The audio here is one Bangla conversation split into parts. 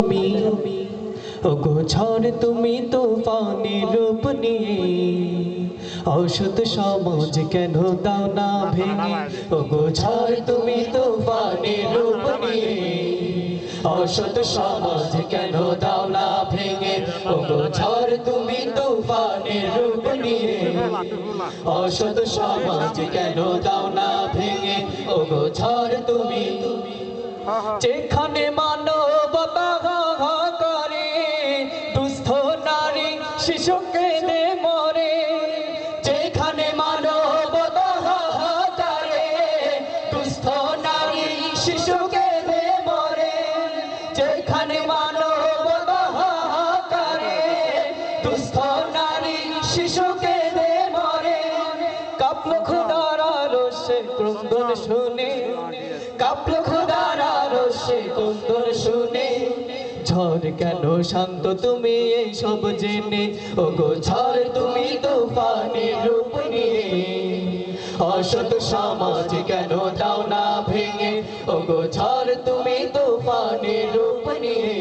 তুমি ওগো ঝড় তুমি তুফানের রূপ নিয়ে অসৎ সমাজ কেন দাও না ভেঙে ওগো ঝড় তুমি তুফানের রূপ নিয়ে অসৎ সমাজ কেন দাও না ভেঙে ওগো ঝড় তুমি তুফানের রূপ নিয়ে অসৎ সমাজ কেন দাও না ভেঙে ওগো ঝড় তুমি যেখানে মানবতা করে দুস্থ নারী শিশুকে দে মরে যেখানে মানবতা করে দুস্থ নারী শিশুকে দে মরে যেখানে মানবতা করে দুস্থ নারী শিশুকে দে মরে কাঁপলো খোদার আরশে ক্রন্দন শুনে কাঁপলো খোদার আরশে ক্রন্দন শুনে ঝড় কেন শান্ত তুমি এই সব জেনে ওগো ঝড় তুমি তুফানের রূপ নিয়ে অসৎ সমাজ কেন দাও না ভেঙে ওগো ঝড় তুমি তুফানের রূপ নিয়ে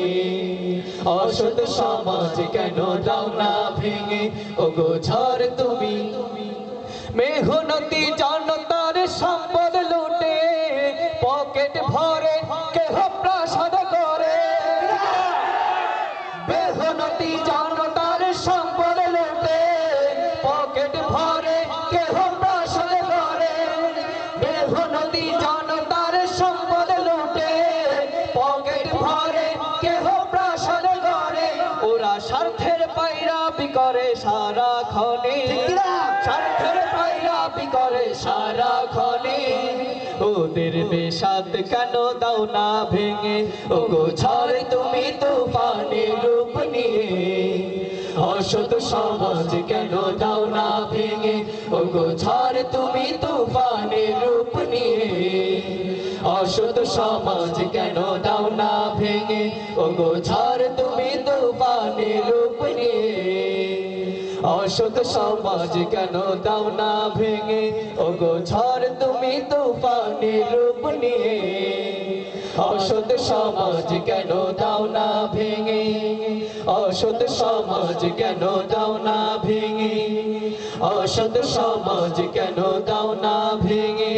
অসৎ সমাজ কেন দাও না ভেঙে ওগো ঝড় তুমি মেহনতি জনতার সম্পদ লুটে পকেট ভরে কেহ প্রাসাদ করে মেহনতি জনতার সম্পদ লুটে পকেট ভরে কেহ প্রাসাদ করে মেহনতি জনতার সম্পদ লুটে পকেট ভরে কেহ প্রাসাদ করে ওরা স্বার্থের পায়রাবি করে সারাক্ষণে স্বার্থের পায়রাবি করে সারাক্ষণে ওদের বেশাদ কেন দাও না ভেঙে ওগো ঝড় তুমি তুফানের রূপ নিয়ে অসৎ সমাজ কেন দাও না ভেঙে ওগো ঝড় তুমি তুফানের রূপ নিয়ে অসৎ সমাজ কেন দাও না ভেঙে ওগো ঝড় তুমি তুফানের রূপ নিয়ে অসৎ সমাজ কেন দাও না ভেঙে ওগো ঝড় তুমি তুফানের রূপ নিয়ে অসৎ সমাজ কেন দাও না ভেঙে অসৎ সমাজ কেন দাও না ভেঙে অসৎ সমাজ কেন দাও না ভেঙে